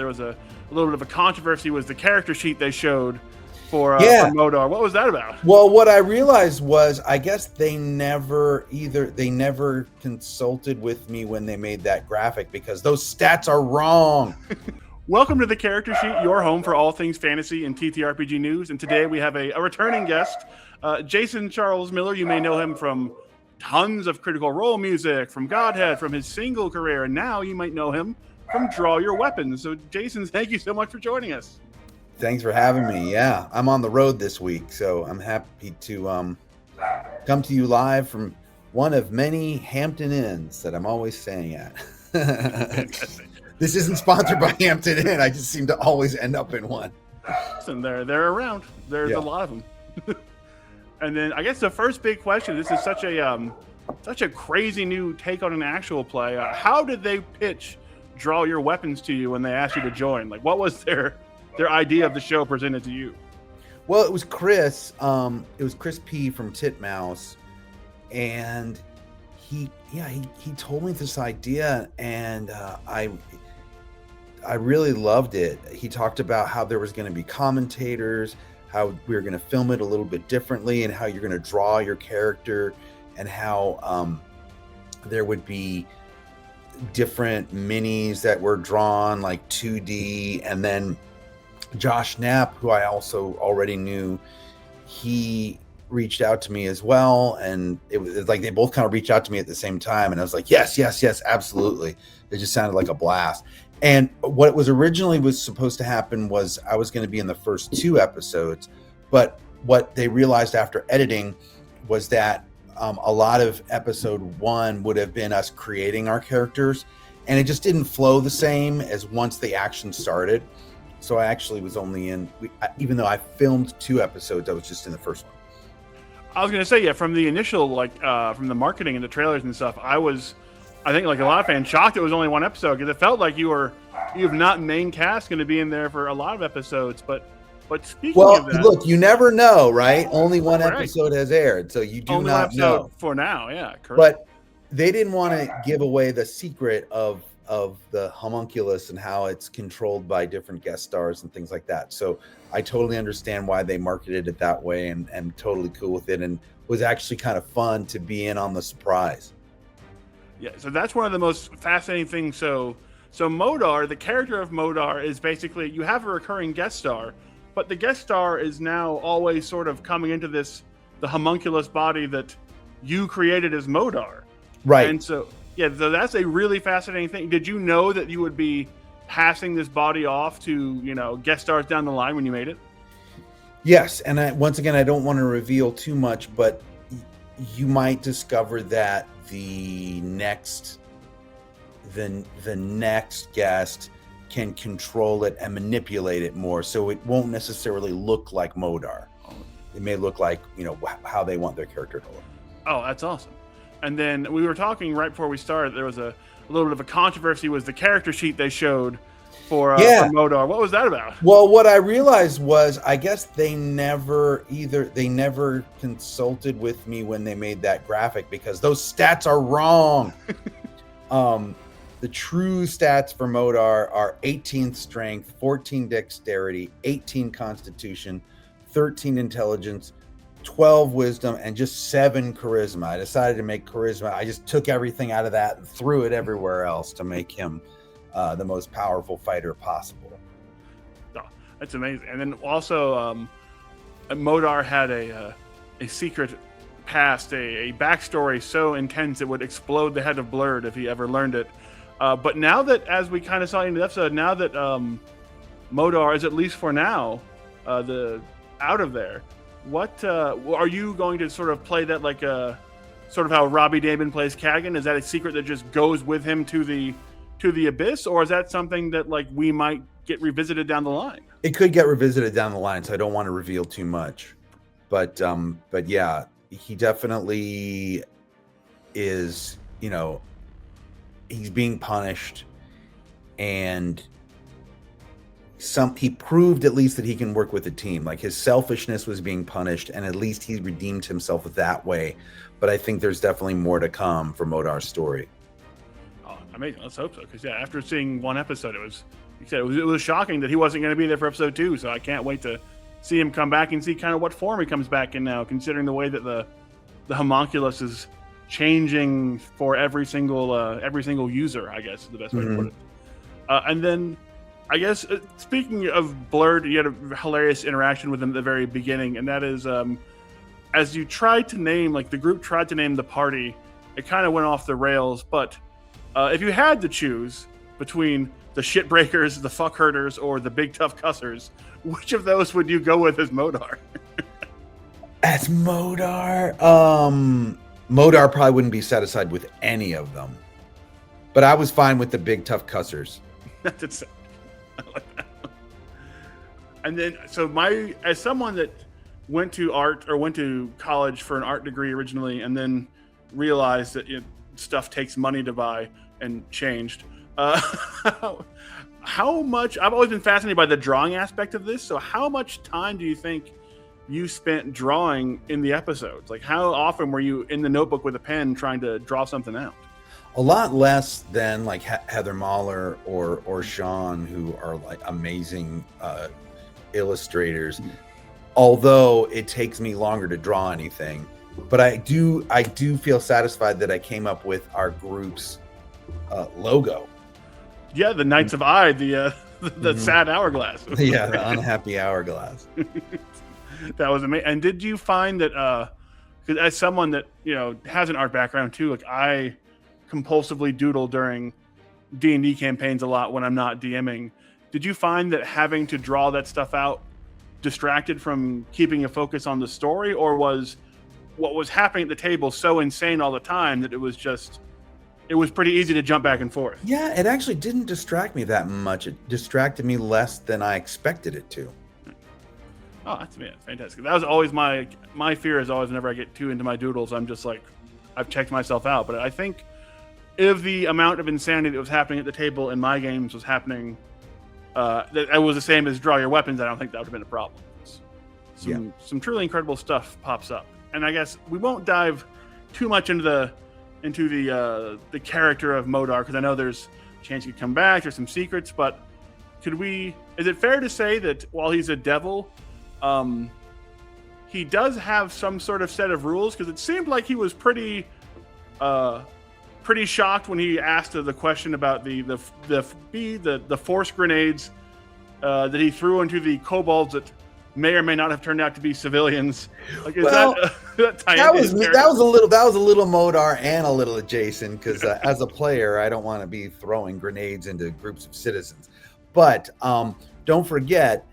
there was a little bit of a controversy was the character sheet they showed for Modar. What was that about? Well, what I realized was, I guess they never consulted with me when they made that graphic, because those stats are wrong. Welcome to the Character Sheet, your home for all things fantasy and TTRPG news. And today we have a returning guest, Jason Charles Miller. You may know him from tons of Critical Role music, from Godhead, from his single career, and now you might know him from Draw Your Weapons. So, Jason, thank you so much for joining us. Thanks for having me. Yeah, I'm on the road this week, so I'm happy to come to you live from one of many Hampton Inns that I'm always staying at. This isn't sponsored by Hampton Inn. I just seem to always end up in one. Listen, they're around. There's a lot of them. And then I guess the first big question, this is such a crazy new take on an actual play. How did they pitch Draw Your Weapons to you when they asked you to join? Like, what was their idea of the show presented to you? Well, it was Chris. It was Chris P from Titmouse, and he told me this idea, and I really loved it. He talked about how there was going to be commentators, how we were going to film it a little bit differently, and how you're going to draw your character, and how there would be different minis that were drawn like 2D, and then Josh Knapp, who I also already knew, he reached out to me as well, and it was like they both kind of reached out to me at the same time, and I was like, yes, absolutely. It just sounded like a blast. And what was originally was supposed to happen was I was going to be in the first 2 episodes, but what they realized after editing was that a lot of episode 1 would have been us creating our characters, and it just didn't flow the same as once the action started. So I actually was only in, even though I filmed 2 episodes, I was just in the first one. I was going to say, yeah, from the initial, from the marketing and the trailers and stuff, I think like a lot of fans, shocked it was only 1 episode, because it felt like you have not main cast going to be in there for a lot of episodes. But speaking of that, look, you never know, right? Only 1 episode has aired, so you do only not know for now. Yeah, correct. But they didn't want to give away the secret of the homunculus and how it's controlled by different guest stars and things like that. So I totally understand why they marketed it that way, and totally cool with it, and was actually kind of fun to be in on the surprise. Yeah, so that's one of the most fascinating things. So Modar, the character of Modar, is basically, you have a recurring guest star, but the guest star is now always sort of coming into the homunculus body that you created as Modar. Right. And so that's a really fascinating thing. Did you know that you would be passing this body off to, guest stars down the line when you made it? Yes, and once again, I don't want to reveal too much, but you might discover that the next guest can control it and manipulate it more, so it won't necessarily look like Modar. It may look like, how they want their character to look. Oh, that's awesome. And then we were talking right before we started, there was a little bit of a controversy was the character sheet they showed for Modar. What was that about? Well, what I realized was, I guess they never consulted with me when they made that graphic, because those stats are wrong. The true stats for Modar are 18th strength, 14 dexterity, 18 constitution, 13 intelligence, 12 wisdom, and just 7 charisma. I decided to make charisma. I just took everything out of that and threw it everywhere else to make him the most powerful fighter possible. Oh, that's amazing. And then also, Modar had a secret past, a backstory so intense it would explode the head of Blurred if he ever learned it. But now that, as we kind of saw in the episode, now that Modar is, at least for now, out of there, what are you going to sort of play that like sort of how Robbie Damon plays Kagan? Is that a secret that just goes with him to the abyss, or is that something that like we might get revisited down the line? It could get revisited down the line, so I don't want to reveal too much. But yeah, he definitely is, he's being punished, and he proved at least that he can work with a team. Like, his selfishness was being punished, and at least he redeemed himself that way. But I think there's definitely more to come for Modar's story. Oh, amazing. Let's hope so. Because after seeing 1 episode, it was you said it was shocking that he wasn't going to be there for episode 2. So I can't wait to see him come back and see kind of what form he comes back in now, considering the way that the homunculus is changing for every single user, I guess is the best way to put it. And then, I guess, speaking of Blurred, you had a hilarious interaction with him at the very beginning, and that is, as you tried to name, like the group tried to name the party, it kind of went off the rails, but if you had to choose between the shitbreakers, the fuck herders, or the big tough cussers, which of those would you go with as Modar? As Modar? Modar probably wouldn't be satisfied with any of them. But I was fine with the big tough cussers. That's it. I like that. And then, so as someone that went to art or went to college for an art degree originally, and then realized that stuff takes money to buy and changed. How much? I've always been fascinated by the drawing aspect of this. So, how much time do you think you spent drawing in the episodes? Like, how often were you in the notebook with a pen trying to draw something out? A lot less than like Heather Mahler or Sean, who are like amazing illustrators. Although it takes me longer to draw anything, but I do feel satisfied that I came up with our group's logo. Yeah, the Knights of I, the sad hourglass. Yeah, the unhappy hourglass. That was amazing. And did you find that, because as someone that has an art background too, like I compulsively doodle during D&D campaigns a lot when I'm not DMing. Did you find that having to draw that stuff out distracted from keeping a focus on the story, or was what was happening at the table so insane all the time that it was pretty easy to jump back and forth? Yeah, it actually didn't distract me that much. It distracted me less than I expected it to. Oh, that's fantastic. That was always my fear is always whenever I get too into my doodles, I'm just like, I've checked myself out. But I think if the amount of insanity that was happening at the table in my games was happening, that it was the same as draw your weapons, I don't think that would have been a problem. Some truly incredible stuff pops up. And I guess we won't dive too much into the character of Modar, because I know there's a chance he could come back, there's some secrets, but is it fair to say that while he's a devil, he does have some sort of set of rules? Because it seemed like he was pretty shocked when he asked the question about the force grenades that he threw into the kobolds that may or may not have turned out to be civilians. Like, that was a little Modar and a little Jason, because as a player, I don't want to be throwing grenades into groups of citizens. But don't forget,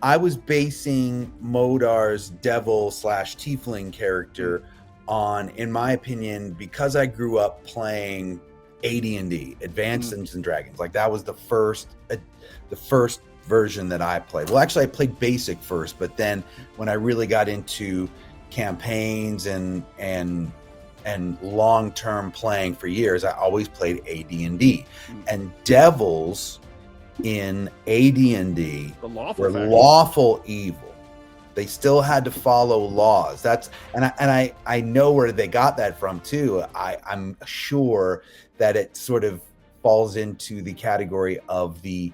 I was basing Modar's devil / tiefling character on, in my opinion, because I grew up playing AD&D, Advanced Dungeons and Dragons. Like that was the first version that I played. Well, actually, I played Basic first, but then when I really got into campaigns and long-term playing for years, I always played AD&D. And devils in AD&D were lawful evil. They still had to follow laws. I know where they got that from too. I'm sure that it sort of falls into the category of the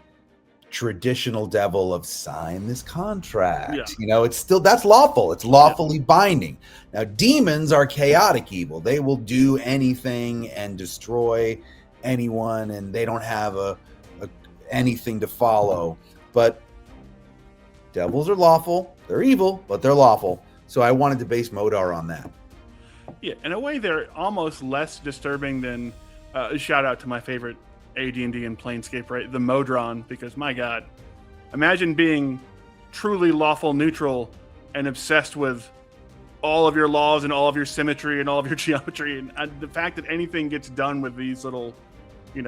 traditional devil of sign this contract. Yeah. That's lawful. It's lawfully binding. Now, demons are chaotic evil. They will do anything and destroy anyone, and they don't have anything to follow. But devils are lawful. They're evil, but they're lawful. So I wanted to base Modar on that. Yeah, in a way, they're almost less disturbing than shout out to my favorite AD&D and Planescape, right? The Modron, because my God, imagine being truly lawful neutral and obsessed with all of your laws and all of your symmetry and all of your geometry, and the fact that anything gets done with these little, and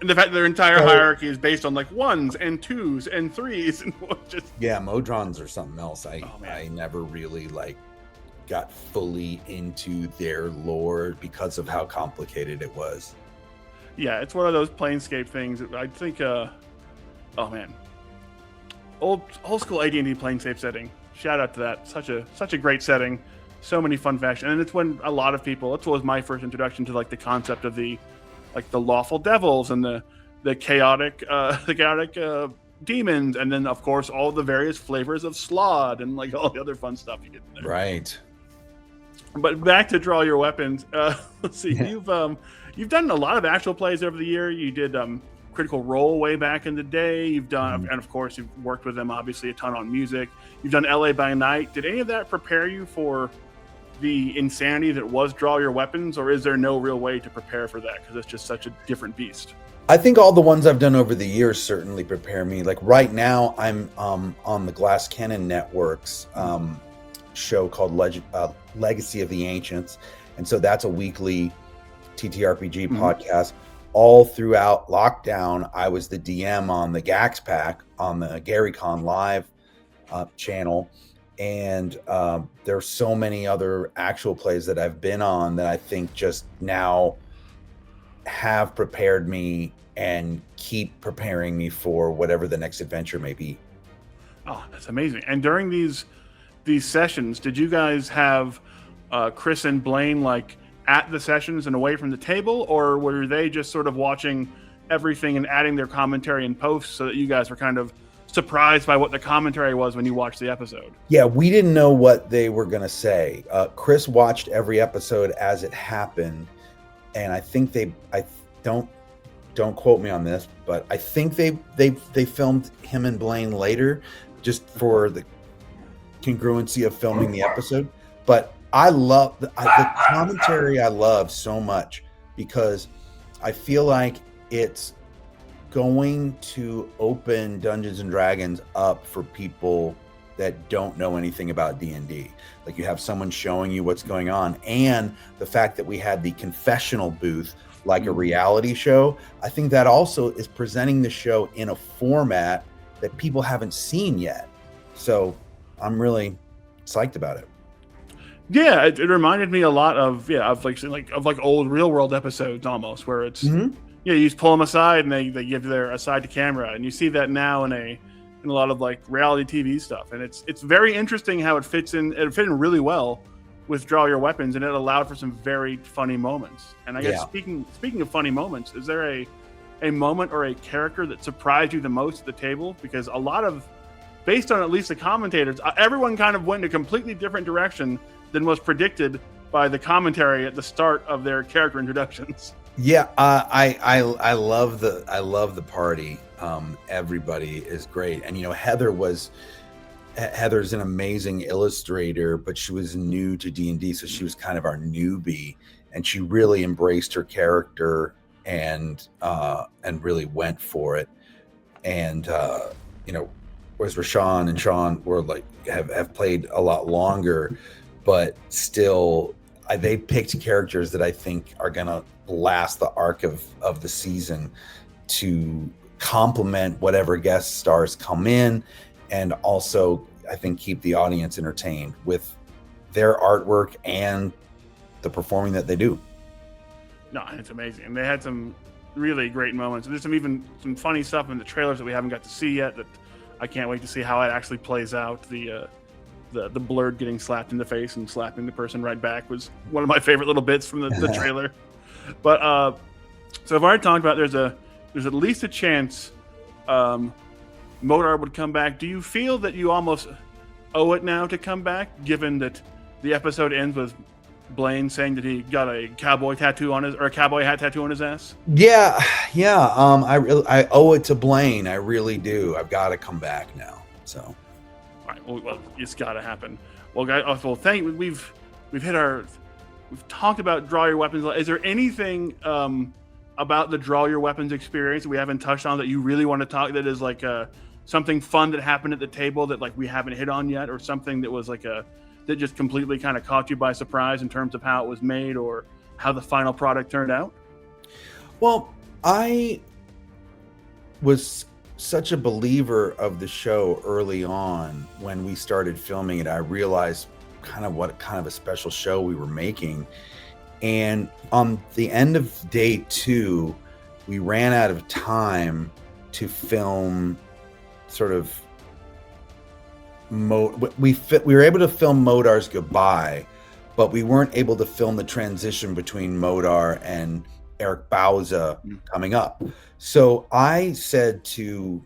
the fact that their entire hierarchy is based on like 1s and 2s and 3s and just Modrons are something else. I never really got fully into their lore because of how complicated it was. Yeah, it's one of those Planescape things. I think, old school AD&D Planescape setting. Shout out to that. Such a great setting. So many fun factions, and it's when a lot of people. That was my first introduction to the concept of the lawful devils and the the chaotic demons, and then of course all the various flavors of slod and like all the other fun stuff you get in there. Right. But back to draw your weapons. Let's see. Yeah. You've done a lot of actual plays over the year. You did Critical Role way back in the day. You've done, and of course, you've worked with them obviously a ton on music. You've done LA by Night. Did any of that prepare you for the insanity that was Draw Your Weapons, or is there no real way to prepare for that because it's just such a different beast? I think all the ones I've done over the years certainly prepare me. Like right now, I'm on the Glass Cannon Network's show called Legacy of the Ancients, and so that's a weekly TTRPG podcast. All throughout lockdown, I was the DM on the Gax Pack on the GaryCon Live channel, and there's so many other actual plays that I've been on that I think just now have prepared me and keep preparing me for whatever the next adventure may be. Oh, that's amazing. And during these sessions, did you guys have Chris and Blaine like at the sessions and away from the table, or were they just sort of watching everything and adding their commentary in post so that you guys were kind of surprised by what the commentary was when you watched the episode? Yeah, we didn't know what they were going to say. Chris watched every episode as it happened, and I think I don't quote me on this, but I think they filmed him and Blaine later just for the congruency of filming the episode. But I love the commentary. I love so much because I feel like it's going to open Dungeons and Dragons up for people that don't know anything about D&D. Like you have someone showing you what's going on, and the fact that we had the confessional booth like a reality show, I think that also is presenting the show in a format that people haven't seen yet. So I'm really psyched about it. Yeah, it reminded me a lot of old Real World episodes almost, where it's you just pull them aside and they give their aside to camera, and you see that now in a lot of like reality TV stuff, and it's very interesting how it fits in. It fit in really well with Draw Your Weapons, and it allowed for some very funny moments. And I guess speaking of funny moments, is there a moment or a character that surprised you the most at the table? Because a lot of, based on at least the commentators, everyone kind of went in a completely different direction than was predicted by the commentary at the start of their character introductions. Yeah, I love the party. Everybody is great, and Heather's an amazing illustrator, but she was new to D&D, so she was kind of our newbie, and she really embraced her character and really went for it. And whereas Rashawn and Sean were like have played a lot longer, but still they picked characters that I think are gonna last the arc of the season to complement whatever guest stars come in, and also I think keep the audience entertained with their artwork and the performing that they do. No, it's amazing. And they had some really great moments. And there's some funny stuff in the trailers that we haven't got to see yet that I can't wait to see how it actually plays out. The blurred getting slapped in the face and slapping the person right back was one of my favorite little bits from the trailer. But so I've already talked about there's at least a chance Modar would come back. Do you feel that you almost owe it now to come back, given that the episode ends with Blaine saying that he got a cowboy hat tattoo on his ass? Yeah. I owe it to Blaine. I really do. I've got to come back now. So, all right. Well, it's got to happen. Well, guys. Well, we've talked about Draw Your Weapons. Is there anything about the Draw Your Weapons experience that we haven't touched on that you really want to talk? That is like something fun that happened at the table that like we haven't hit on yet, or something that was like that just completely kind of caught you by surprise in terms of how it was made or how the final product turned out? Well, I was such a believer of the show early on. When we started filming it, I realized what kind of a special show we were making. And on the end of day 2, we ran out of time to film sort of we were able to film Modar's goodbye, but we weren't able to film the transition between Modar and Eric Bauza coming up. So I said to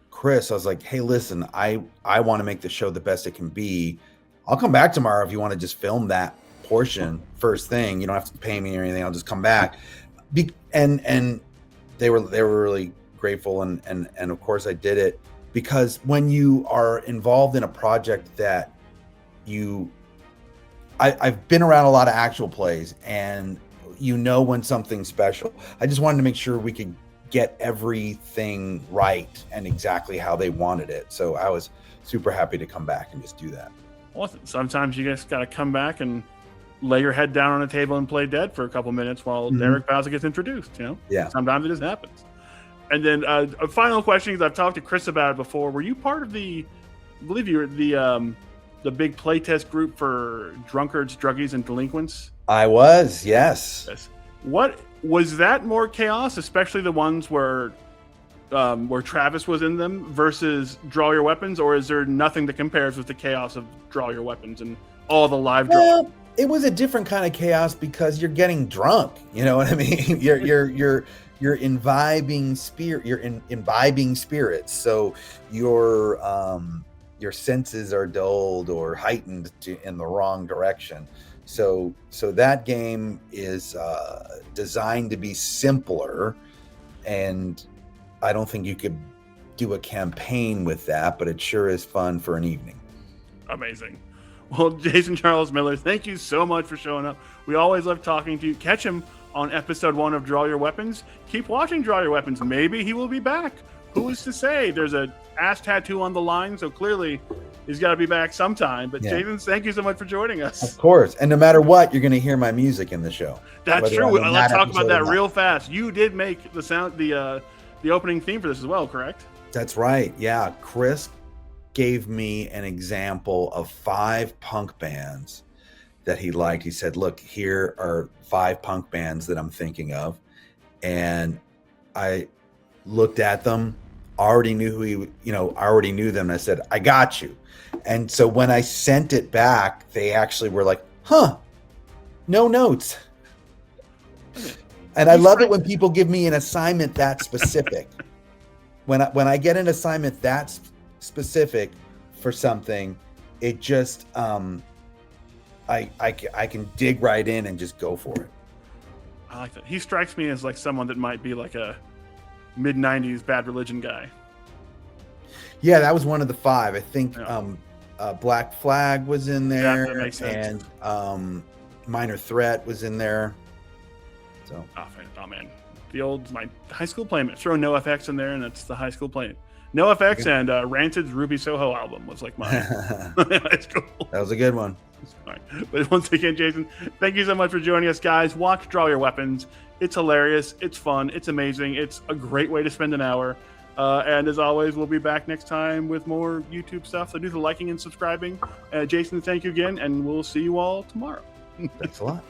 Chris, I was like, hey, listen, I want to make the show the best it can be. I'll come back tomorrow if you want to just film that portion first thing. You don't have to pay me or anything. I'll just come back. And they were really grateful. And of course I did it, because when you are involved in a project that I've been around a lot of actual plays, and when something's special. I just wanted to make sure we could get everything right and exactly how they wanted it. So I was super happy to come back and just do that. Awesome. Sometimes you just got to come back and lay your head down on a table and play dead for a couple minutes while Eric Bauza gets introduced. Yeah. Sometimes it just happens. And then a final question, because I've talked to Chris about it before. Were you part of I believe you were the big playtest group for drunkards, druggies, and delinquents? I was, yes. What was that more chaos, especially the ones where Travis was in them, versus Draw Your Weapons, or is there nothing that compares with the chaos of Draw Your Weapons and all the live draw? Well, it was a different kind of chaos because you're getting drunk. You know what I mean? You're imbibing spirit. You're imbibing spirits. So your senses are dulled or heightened in the wrong direction. So that game is designed to be simpler, and I don't think you could do a campaign with that, but it sure is fun for an evening. Amazing. Well, Jason Charles Miller, thank you so much for showing up. We always love talking to you. Catch him on episode 1 of Draw Your Weapons. Keep watching Draw Your Weapons. Maybe he will be back. Who is to say? There's a ass tattoo on the line, so clearly he's got to be back sometime. But Jason, thank you so much for joining us. Of course. And no matter what, you're going to hear my music in the show. That's true. Let's talk about that real fast. You did make the opening theme for this as well, correct? That's right. Yeah. Chris gave me an example of 5 punk bands that he liked. He said, look, here are 5 punk bands that I'm thinking of. And I looked at them, already knew I already knew them. And I said, I got you. And so when I sent it back, they actually were like, huh, no notes. And I love it when people give me an assignment that specific. When I get an assignment that specific for something, it just, I can dig right in and just go for it. I like that. He strikes me as like someone that might be like a mid-90s Bad Religion guy. Yeah, that was one of the 5. I think Black Flag was in there, that makes sense. And Minor Threat was in there. So, oh man, my high school playmate. Throw NoFX in there, and that's the high school playmate. NoFX and Ranted's Ruby Soho album was like my high school. That was a good one. All right. But once again, Jason, thank you so much for joining us, guys. Watch Draw Your Weapons. It's hilarious. It's fun. It's amazing. It's a great way to spend an hour. And as always, we'll be back next time with more YouTube stuff. So do the liking and subscribing. Jason, thank you again, and we'll see you all tomorrow. Thanks a lot.